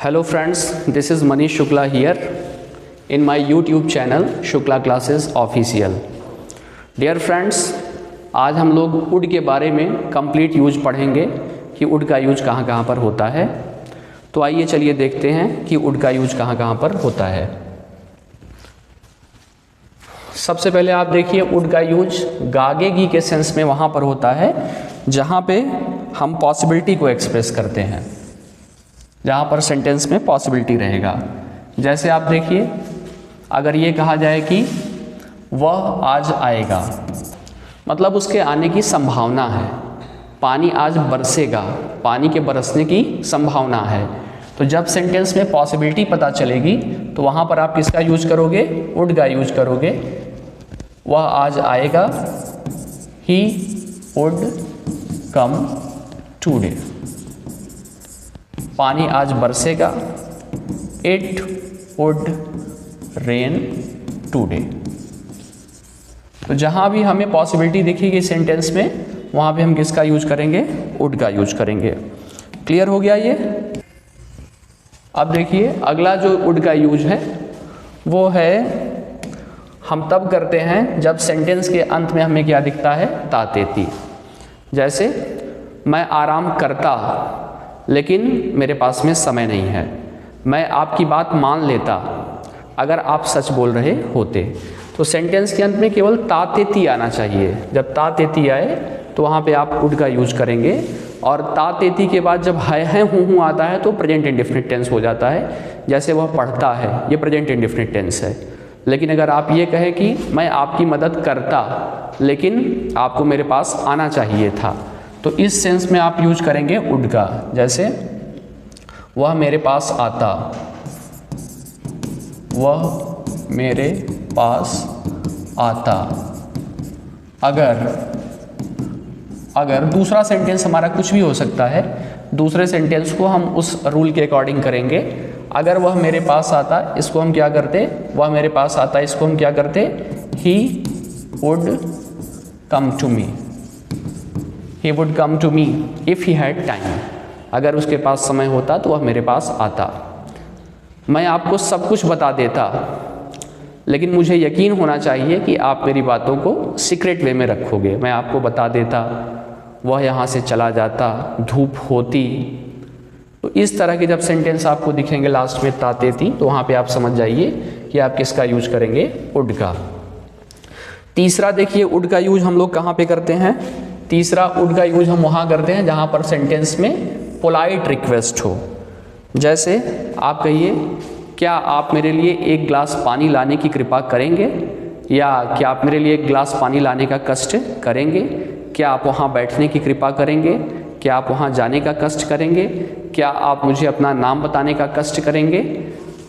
Hello friends, this is Manish Shukla here in my YouTube channel Shukla Classes Official. Dear friends, आज हम लोग would के बारे में कंप्लीट यूज पढ़ेंगे कि वुड का यूज कहाँ कहाँ पर होता है। तो आइए चलिए देखते हैं कि वुड का यूज कहाँ कहाँ पर होता है। सबसे पहले आप देखिए वुड का यूज गागेगी के सेंस में वहाँ पर होता है जहाँ पे हम पॉसिबिलिटी को एक्सप्रेस करते हैं, जहाँ पर सेंटेंस में पॉसिबिलिटी रहेगा। जैसे आप देखिए, अगर ये कहा जाए कि वह आज आएगा, मतलब उसके आने की संभावना है। पानी आज बरसेगा, पानी के बरसने की संभावना है। तो जब सेंटेंस में पॉसिबिलिटी पता चलेगी तो वहाँ पर आप किसका यूज करोगे? वुड का यूज करोगे। वह आज आएगा, ही वुड कम टुडे। पानी आज बरसेगा, इट वुड रेन टुडे। तो जहाँ भी हमें पॉसिबिलिटी दिखेगी सेंटेंस में, वहाँ पे हम किसका यूज करेंगे? वुड का यूज करेंगे। क्लियर हो गया ये? अब देखिए अगला जो वुड का यूज है वो है, हम तब करते हैं जब सेंटेंस के अंत में हमें क्या दिखता है? तातेती। जैसे मैं आराम करता लेकिन मेरे पास में समय नहीं है। मैं आपकी बात मान लेता अगर आप सच बोल रहे होते। तो सेंटेंस के अंत में केवल तातेती आना चाहिए। जब तातेती आए तो वहाँ पे आप वुड का यूज करेंगे। और तातेती के बाद जब है हूँ आता है तो प्रेजेंट इंडेफिनिट टेंस हो जाता है। जैसे वह पढ़ता है, ये प्रेजेंट इंडेफिनिट टेंस है। लेकिन अगर आप ये कहें कि मैं आपकी मदद करता लेकिन आपको मेरे पास आना चाहिए था, तो इस सेंस में आप यूज करेंगे वुड का। जैसे वह मेरे पास आता, वह मेरे पास आता। अगर दूसरा सेंटेंस हमारा कुछ भी हो सकता है, दूसरे सेंटेंस को हम उस रूल के अकॉर्डिंग करेंगे। अगर वह मेरे पास आता, इसको हम क्या करते? वह मेरे पास आता, इसको हम क्या करते? He would come to me. He would come to me if he had time. अगर उसके पास समय होता तो वह मेरे पास आता। मैं आपको सब कुछ बता देता लेकिन मुझे यकीन होना चाहिए कि आप मेरी बातों को सीक्रेट वे में रखोगे। मैं आपको बता देता, वह यहाँ से चला जाता, धूप होती। तो इस तरह के जब सेंटेंस आपको दिखेंगे लास्ट में तातेती, तो वहाँ पे आप समझ जाइए कि आप किसका यूज करेंगे? वुड का। तीसरा देखिए वुड का यूज हम लोग कहाँ पे करते हैं? तीसरा वुड का यूज हम वहाँ करते हैं जहाँ पर सेंटेंस में पोलाइट रिक्वेस्ट हो। जैसे आप कहिए, क्या आप मेरे लिए एक गिलास पानी लाने की कृपा करेंगे? या क्या आप मेरे लिए एक गिलास पानी लाने का कष्ट करेंगे? क्या आप वहाँ बैठने की कृपा करेंगे? क्या आप वहाँ जाने का कष्ट करेंगे? क्या आप मुझे अपना नाम बताने का कष्ट करेंगे?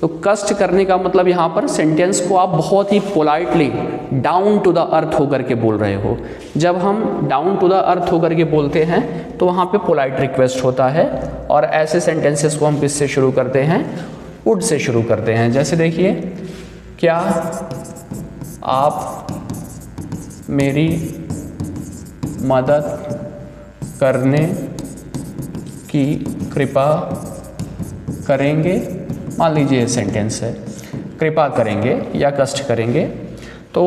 तो कष्ट करने का मतलब यहाँ पर सेंटेंस को आप बहुत ही politely down to the earth होकर के बोल रहे हो। जब हम डाउन टू द अर्थ होकर के बोलते हैं तो वहाँ पे पोलाइट रिक्वेस्ट होता है। और ऐसे सेंटेंसेस को हम किससे शुरू करते हैं? वुड से शुरू करते हैं। जैसे देखिए, क्या आप मेरी मदद करने की कृपा करेंगे? मान लीजिए ये सेंटेंस है, कृपा करेंगे या कष्ट करेंगे। तो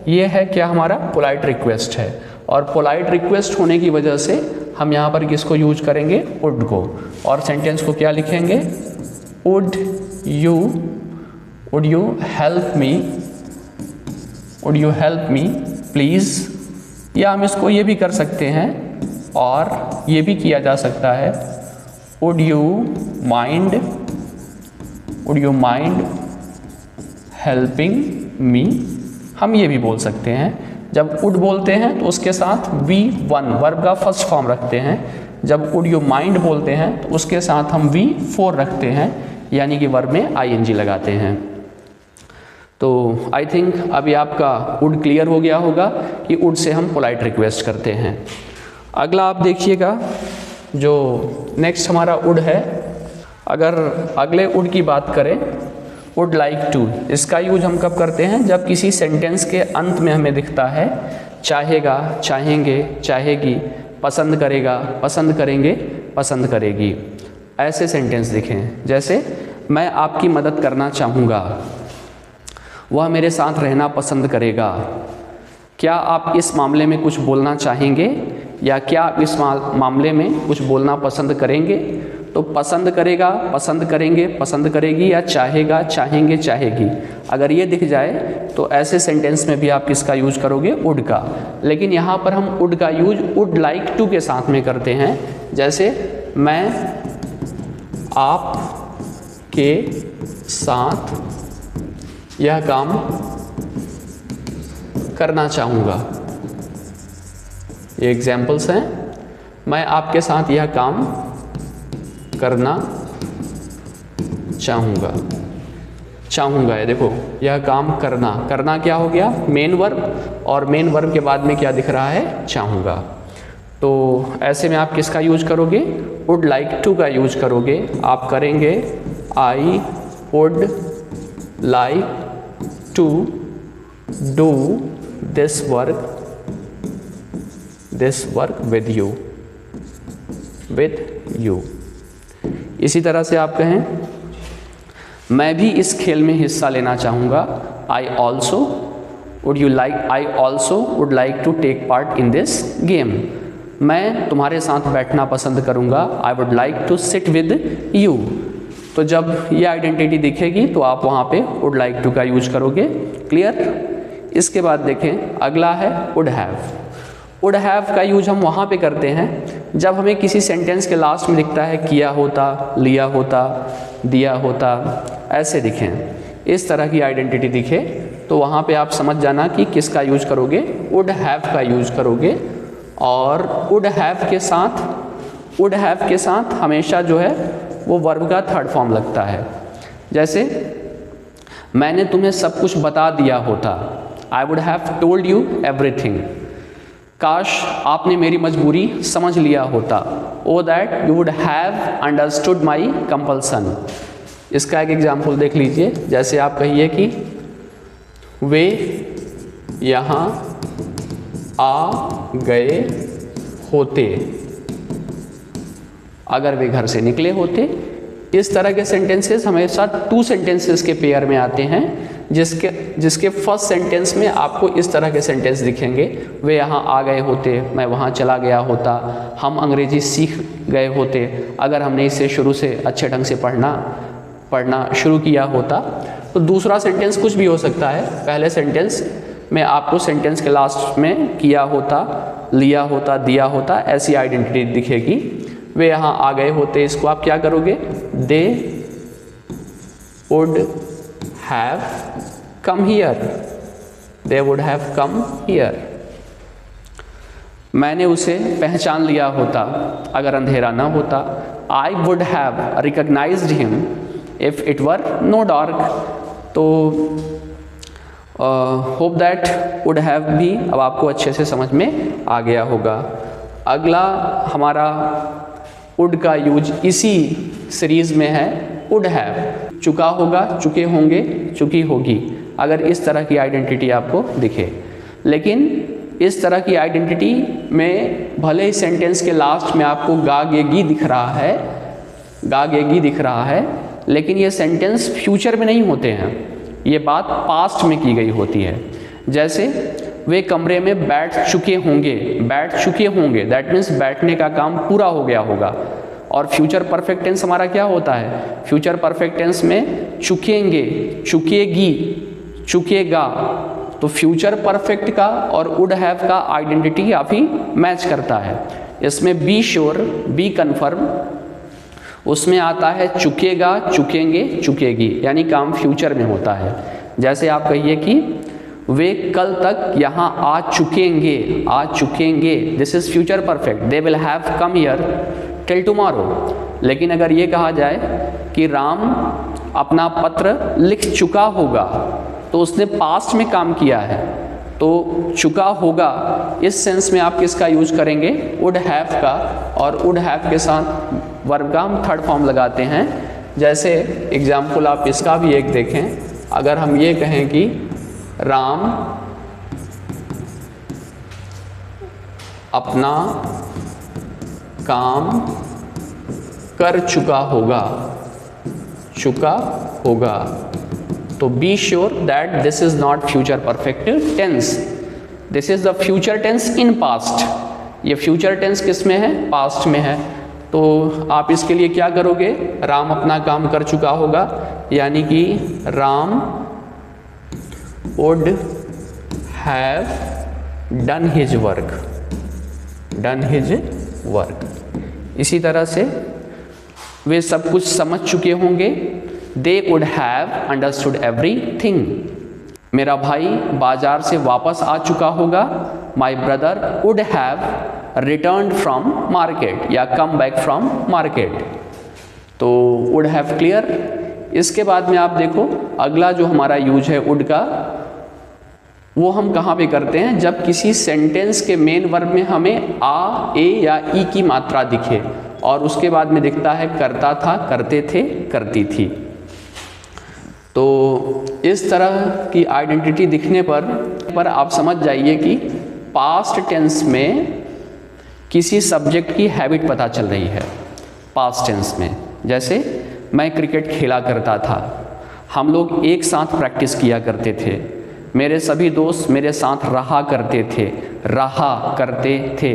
ये है क्या? हमारा पोलाइट रिक्वेस्ट है। और पोलाइट रिक्वेस्ट होने की वजह से हम यहाँ पर किसको यूज करेंगे? वुड को। और सेंटेंस को क्या लिखेंगे? Would you help me please. या हम इसको ये भी कर सकते हैं और ये भी किया जा सकता है, would you mind helping me. हम ये भी बोल सकते हैं। जब वुड बोलते हैं तो उसके साथ V1 वर्ब का फर्स्ट फॉर्म रखते हैं। जब वुड यू माइंड बोलते हैं तो उसके साथ हम V4 रखते हैं, यानी कि वर्ब में ING लगाते हैं। तो आई थिंक अभी आपका वुड क्लियर हो गया होगा कि वुड से हम पोलाइट रिक्वेस्ट करते हैं। अगला आप देखिएगा, जो नेक्स्ट हमारा वुड है। अगर अगले वुड की बात करें, वुड लाइक टू, इसका यूज हम कब करते हैं? जब किसी सेंटेंस के अंत में हमें दिखता है चाहेगा, चाहेंगे, चाहेगी, पसंद करेगा, पसंद करेंगे, पसंद करेगी। ऐसे सेंटेंस दिखें, जैसे मैं आपकी मदद करना चाहूँगा, वह मेरे साथ रहना पसंद करेगा, क्या आप इस मामले में कुछ बोलना चाहेंगे, या क्या आप इस मामले में कुछ बोलना पसंद करेंगे। तो पसंद करेगा, पसंद करेंगे, पसंद करेगी, या चाहेगा, चाहेंगे, चाहेगी, अगर ये दिख जाए तो ऐसे सेंटेंस में भी आप किसका यूज करोगे, वुड का। लेकिन यहाँ पर हम वुड का यूज वुड लाइक टू के साथ में करते हैं, जैसे मैं आप के साथ यह काम करना चाहूँगा। ये एग्जाम्पल्स हैं, मैं आपके साथ यह काम करना चाहूँगा। चाहूँगा है, देखो यह काम करना, करना क्या हो गया, मेन वर्ब, और मेन वर्ब के बाद में क्या दिख रहा है, चाहूँगा। तो ऐसे में आप किसका यूज करोगे, वुड लाइक टू का यूज करोगे। आप करेंगे I would like to do this work with you. इसी तरह से आप कहें मैं भी इस खेल में हिस्सा लेना चाहूँगा, I also would like to take part in this game. मैं तुम्हारे साथ बैठना पसंद करूँगा, I would like to sit with you. तो जब ये आइडेंटिटी दिखेगी तो आप वहाँ पे वुड लाइक टू का यूज करोगे। क्लियर। इसके बाद देखें, अगला है वुड हैव। वुड हैव का यूज हम वहाँ पे करते हैं जब हमें किसी सेंटेंस के लास्ट में दिखता है किया होता, लिया होता, दिया होता, ऐसे दिखें, इस तरह की आइडेंटिटी दिखे तो वहाँ पे आप समझ जाना कि किसका यूज करोगे, वुड हैव का यूज करोगे। और वुड हैव के साथ हमेशा जो है वो वर्ब का थर्ड फॉर्म लगता है। जैसे मैंने तुम्हें सब कुछ बता दिया होता, I would have told you everything. काश आपने मेरी मजबूरी समझ लिया होता, oh that you would have understood my compulsion. इसका एक एग्जाम्पल देख लीजिए, जैसे आप कहिए कि वे यहाँ आ गए होते अगर वे घर से निकले होते। इस तरह के सेंटेंसेस हमेशा टू सेंटेंसेस के पेयर में आते हैं, जिसके फर्स्ट सेंटेंस में आपको इस तरह के सेंटेंस दिखेंगे, वे यहाँ आ गए होते, मैं वहाँ चला गया होता, हम अंग्रेजी सीख गए होते अगर हमने इसे शुरू से अच्छे ढंग से पढ़ना शुरू किया होता। तो दूसरा सेंटेंस कुछ भी हो सकता है। पहले सेंटेंस में आपको सेंटेंस के लास्ट में किया होता, लिया होता, दिया होता, ऐसी आइडेंटिटी दिखेगी। वे यहाँ आ गए होते, इसको आप क्या करोगे, they would have come here, they would have come here. मैंने उसे पहचान लिया होता अगर अंधेरा ना होता, I would have recognised him if it were no dark. तो होप दैट वुड हैव भी अब आपको अच्छे से समझ में आ गया होगा। अगला हमारा वुड का यूज इसी सीरीज में है, वुड हैव, चुका होगा, चुके होंगे, चुकी होगी, अगर इस तरह की आइडेंटिटी आपको दिखे। लेकिन इस तरह की आइडेंटिटी में भले ही सेंटेंस के लास्ट में आपको गागेगी दिख रहा है, लेकिन ये सेंटेंस फ्यूचर में नहीं होते हैं, ये बात पास्ट में की गई होती है। जैसे वे कमरे में बैठ चुके होंगे, दैट मीन्स बैठने का काम पूरा हो गया होगा। और फ्यूचर परफेक्ट टेंस हमारा क्या होता है, फ्यूचर परफेक्ट टेंस में चुकेंगे, चुकेगी, चुकेगा। तो फ्यूचर परफेक्ट का और वुड हैव का आइडेंटिटी काफ़ी मैच करता है। इसमें बी श्योर, बी कन्फर्म, उसमें आता है चुकेगा, चुकेंगे, चुकेगी, यानी काम फ्यूचर में होता है। जैसे आप कहिए कि वे कल तक यहाँ आ चुकेंगे, this is future perfect, they will have come here till tomorrow. लेकिन अगर ये कहा जाए कि राम अपना पत्र लिख चुका होगा, तो उसने पास्ट में काम किया है, तो चुका होगा, इस सेंस में आप किसका यूज करेंगे, वुड हैव का। और वुड हैव के साथ वर्ब का हम थर्ड फॉर्म लगाते हैं। जैसे एग्जाम्पल आप इसका भी एक देखें, अगर हम ये कहें कि राम अपना काम कर चुका होगा, चुका होगा। तो be sure that this is not future perfect tense, this is the future tense in past. ये फ्यूचर टेंस किस में है? पास्ट में है। तो आप इसके लिए क्या करोगे? राम अपना काम कर चुका होगा, यानी कि Ram would have done his work, done his work. इसी तरह से वे सब कुछ समझ चुके होंगे, दे वुड हैव अंडरस्टूड एवरीथिंग। मेरा भाई बाजार से वापस आ चुका होगा, माई brother would have return from market या कम बैक फ्रॉम मार्केट। तो वुड हैव क्लियर। इसके बाद में आप देखो अगला जो हमारा यूज है वुड का, वो हम कहाँ पे करते हैं? जब किसी सेंटेंस के मेन वर्ब में हमें आ, ए या ई की मात्रा दिखे और उसके बाद में दिखता है करता था, करते थे, करती थी। तो इस तरह की आइडेंटिटी दिखने पर आप समझ जाइए कि पास्ट टेंस में किसी सब्जेक्ट की हैबिट पता चल रही है। पास्ट टेंस में जैसे मैं क्रिकेट खेला करता था, हम लोग एक साथ प्रैक्टिस किया करते थे, मेरे सभी दोस्त मेरे साथ रहा करते थे, रहा करते थे,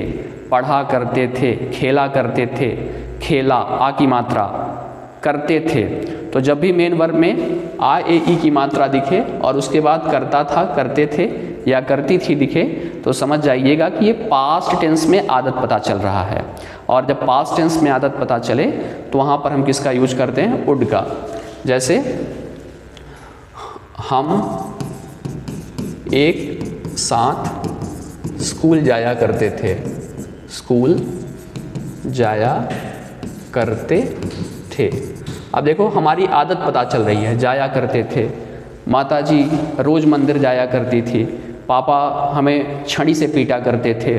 पढ़ा करते थे, खेला करते थे, खेला आ की मात्रा, करते थे। तो जब भी मेन वर्ब में आ ए ई की मात्रा दिखे और उसके बाद करता था, करते थे या करती थी दिखे, तो समझ जाइएगा कि ये पास्ट टेंस में आदत पता चल रहा है। और जब पास्ट टेंस में आदत पता चले तो वहाँ पर हम किसका यूज करते हैं? वुड का। जैसे हम एक साथ स्कूल जाया करते थे, स्कूल जाया करते थे। अब देखो हमारी आदत पता चल रही है, जाया करते थे। माताजी रोज़ मंदिर जाया करती थी, पापा हमें छड़ी से पीटा करते थे।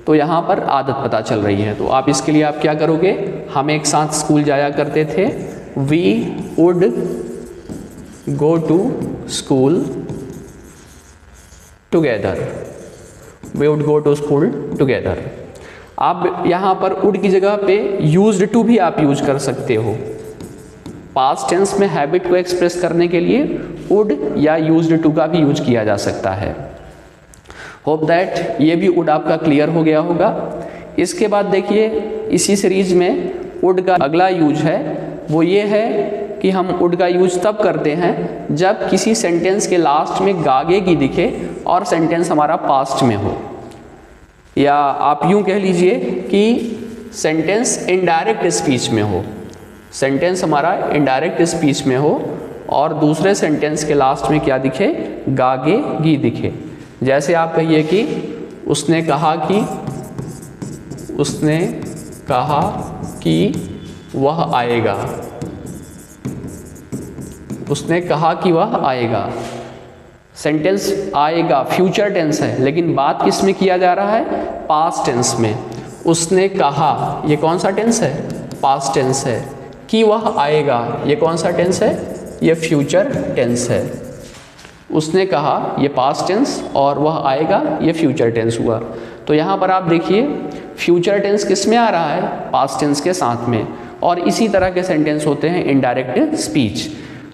तो यहाँ पर आदत पता चल रही है। तो आप इसके लिए आप क्या करोगे? हम एक साथ स्कूल जाया करते थे, we would go to school together, we would go to school together. आप यहाँ पर वुड की जगह पे यूज्ड टू भी आप यूज कर सकते हो। पास्ट टेंस में हैबिट को एक्सप्रेस करने के लिए वुड या यूज्ड टू का भी यूज किया जा सकता है। होप दैट ये भी वुड आपका क्लियर हो गया होगा। इसके बाद देखिए इसी सीरीज में वुड का अगला यूज है, वो ये है कि हम वुड का यूज तब करते हैं जब किसी सेंटेंस के लास्ट में गागे की दिखे और सेंटेंस हमारा पास्ट में हो, या आप यूं कह लीजिए कि सेंटेंस इनडायरेक्ट स्पीच में हो। सेंटेंस हमारा इनडायरेक्ट स्पीच में हो और दूसरे सेंटेंस के लास्ट में क्या दिखे? गागे गी दिखे। जैसे आप कहिए कि उसने कहा कि, उसने कहा कि वह आएगा, उसने कहा कि वह आएगा। सेंटेंस आएगा फ्यूचर टेंस है, लेकिन बात किस में किया जा रहा है? पास्ट टेंस में। उसने कहा, ये कौन सा टेंस है? पास्ट टेंस है। कि वह आएगा, ये कौन सा टेंस है? ये फ्यूचर टेंस है। उसने कहा, ये पास्ट टेंस, और वह आएगा, ये फ्यूचर टेंस हुआ। तो यहाँ पर आप देखिए फ्यूचर टेंस किस में आ रहा है? पास्ट टेंस के साथ में। और इसी तरह के सेंटेंस होते हैं इनडायरेक्ट स्पीच।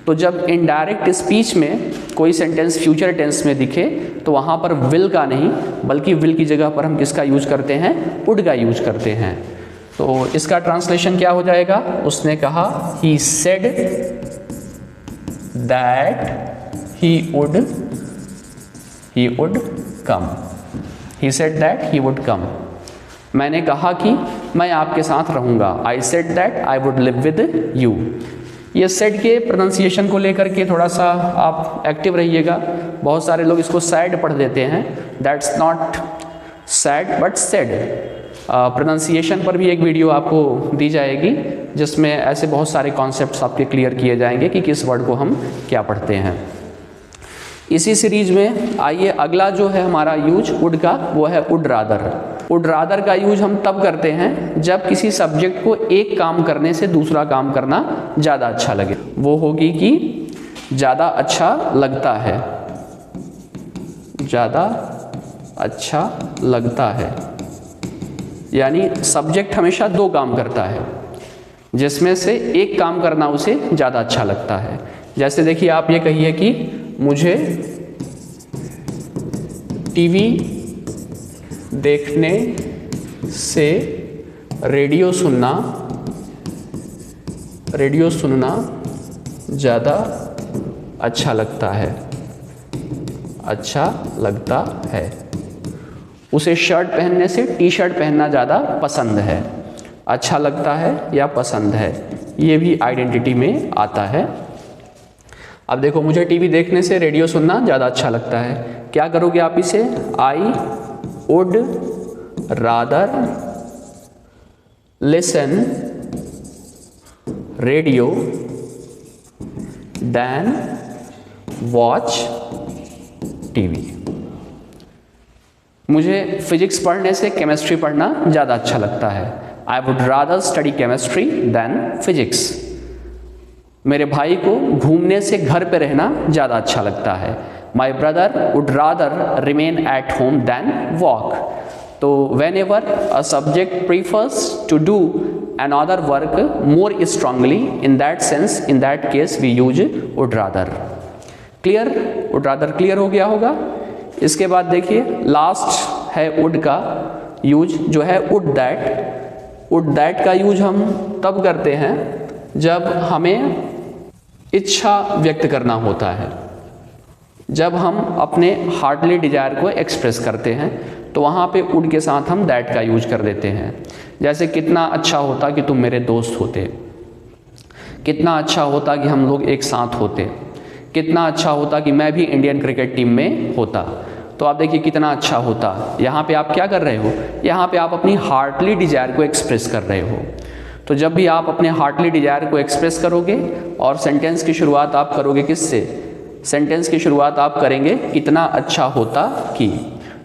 तो जब इनडायरेक्ट स्पीच में कोई सेंटेंस फ्यूचर टेंस में दिखे तो वहाँ पर विल का नहीं, बल्कि विल की जगह पर हम किसका यूज करते हैं? वुड का यूज करते हैं। तो इसका ट्रांसलेशन क्या हो जाएगा? उसने कहा, he said that he would come, he said that he would कम। मैंने कहा कि मैं आपके साथ रहूँगा, I said that I would live with you. ये सेड के प्रोनाउंसिएशन को लेकर के थोड़ा सा आप एक्टिव रहिएगा। बहुत सारे लोग इसको सैड पढ़ देते हैं, that's not sad but said. Pronunciation पर भी एक वीडियो आपको दी जाएगी जिसमें ऐसे बहुत सारे कॉन्सेप्ट्स आपके क्लियर किए जाएंगे कि किस वर्ड को हम क्या पढ़ते हैं। इसी सीरीज में आइए अगला जो है हमारा यूज वुड का, वो है वुड रादर। वुड रादर का यूज हम तब करते हैं जब किसी सब्जेक्ट को एक काम करने से दूसरा काम करना ज़्यादा अच्छा लगे। वो होगी कि ज़्यादा अच्छा लगता है, ज़्यादा अच्छा लगता है, यानी सब्जेक्ट हमेशा दो काम करता है। जिसमें से एक काम करना उसे ज़्यादा अच्छा लगता है। जैसे देखिए आप ये कहिए कि मुझे टीवी देखने से रेडियो सुनना ज़्यादा अच्छा लगता है, उसे शर्ट पहनने से टी शर्ट पहनना ज़्यादा पसंद है। अच्छा लगता है या पसंद है, ये भी आइडेंटिटी में आता है। अब देखो मुझे टीवी देखने से रेडियो सुनना ज़्यादा अच्छा लगता है, क्या करोगे आप इसे? I would rather listen radio than watch TV. मुझे फिजिक्स पढ़ने से केमिस्ट्री पढ़ना ज़्यादा अच्छा लगता है। I would rather study chemistry than physics. मेरे भाई को घूमने से घर पे रहना ज़्यादा अच्छा लगता है। My brother would rather remain at home than walk. तो whenever a subject prefers to do another work more strongly, in that sense, in that case we use would rather। Clear? would rather clear हो गया होगा। इसके बाद देखिए last है would का use, जो है would that। would that का यूज हम तब करते हैं जब हमें इच्छा व्यक्त करना होता है, जब हम अपने हार्टली डिजायर को एक्सप्रेस करते हैं, तो वहाँ पे would के साथ हम that का यूज कर देते हैं। जैसे कितना अच्छा होता कि तुम मेरे दोस्त होते, कितना अच्छा होता कि हम लोग एक साथ होते, कितना अच्छा होता कि मैं भी इंडियन क्रिकेट टीम में होता। तो आप देखिए कितना अच्छा होता, यहाँ पे आप क्या कर रहे हो? यहाँ पे आप अपनी हार्टली डिजायर को एक्सप्रेस कर रहे हो। तो जब भी आप अपने हार्टली डिजायर को एक्सप्रेस करोगे और सेंटेंस की शुरुआत आप करोगे किससे? सेंटेंस की शुरुआत आप करेंगे कितना अच्छा होता कि।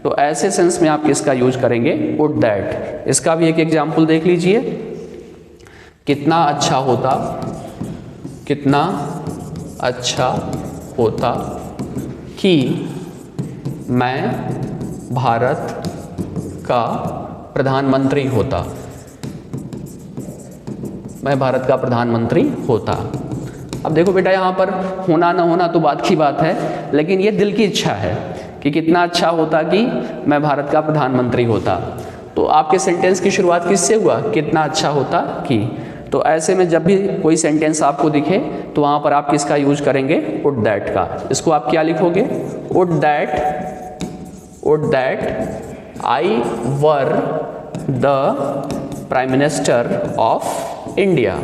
तो ऐसे सेंस में आप किसका यूज करेंगे? Would that. इसका भी एक एग्जाम्पल देख लीजिए। कितना अच्छा होता, कितना अच्छा होता कि मैं भारत का प्रधानमंत्री होता, मैं भारत का प्रधानमंत्री होता। अब देखो बेटा यहाँ पर होना ना होना तो बात की बात है, लेकिन ये दिल की इच्छा है कि कितना अच्छा होता कि मैं भारत का प्रधानमंत्री होता। तो आपके सेंटेंस की शुरुआत किससे हुआ? कितना अच्छा होता कि। तो ऐसे में जब भी कोई सेंटेंस आपको दिखे तो वहाँ पर आप किसका यूज करेंगे? वुड दैट का। इसको आप क्या लिखोगे? Would that I were the prime minister of India.